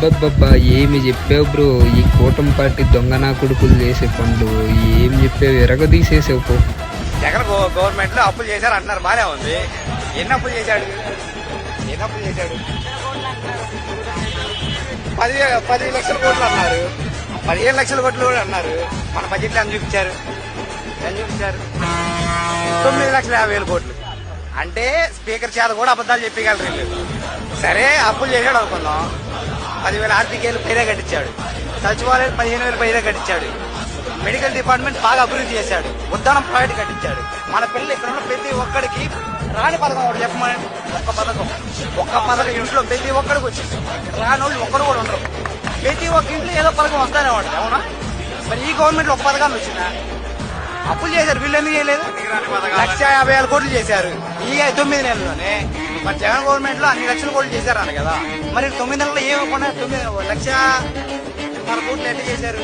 అబ్బబ్బబ్బా ఏమి చెప్పావు బ్రో. ఈ కూటమి పార్టీ దొంగ నా కొడుకులు చేసే పనులు ఏం చెప్పావు, ఎరగదీసేసావు పో. జగన్ గవర్నమెంట్ లో అప్పులు చేశారు అంటున్నారు, బానే ఉంది. ఎన్ని అప్పులు చేశాడు? 10 లక్షల కోట్లు అన్నారు, 15 లక్షల కోట్లు కూడా అన్నారు. మన బడ్జెట్ లో ఎంత చూపించారు? 9,50,000 కోట్లు. అంటే స్పీకర్ చేత కూడా అబద్ధాలు చెప్పగలరు వీళ్ళు. సరే అప్పులు చేశాడు అనుకున్నాం, 10,000 ఆర్టీకేలు పైరే కట్టించాడు, సచివాలయం 15,000 పైరే కట్టించాడు, మెడికల్ డిపార్ట్మెంట్ బాగా అభివృద్ధి చేశాడు, ఉద్దానం ప్రాజెక్ట్ కట్టించాడు. మన పిల్లలు ఇక్కడ ఉన్న ప్రతి ఒక్కడికి రాని పథకం ఒకటి చెప్పమని, ఒక్క పథకం ఇంట్లో ప్రతి ఒక్కడికి వచ్చింది. రాని వాళ్ళు ఒక్కరు కూడా ఉండరు. ప్రతి ఒక్క ఇంట్లో ఏదో పథకం వస్తానే ఉంటుంది, అవునా? మరి ఈ గవర్నమెంట్ ఒక పథకాన్ని వచ్చిందా? అప్పులు చేశారు, వీళ్ళు ఎందుకు చేయలేదు? 1,50,000 కోట్లు చేశారు ఈ 9 నెలల్లోనే. మరి జగన్ గవర్నమెంట్ లో అన్ని లక్షల కోట్లు చేశారు కదా. మరి 9 నెలల్లో ఏమకుండా 9,00,000 కోట్లు ఎట్లా చేశారు?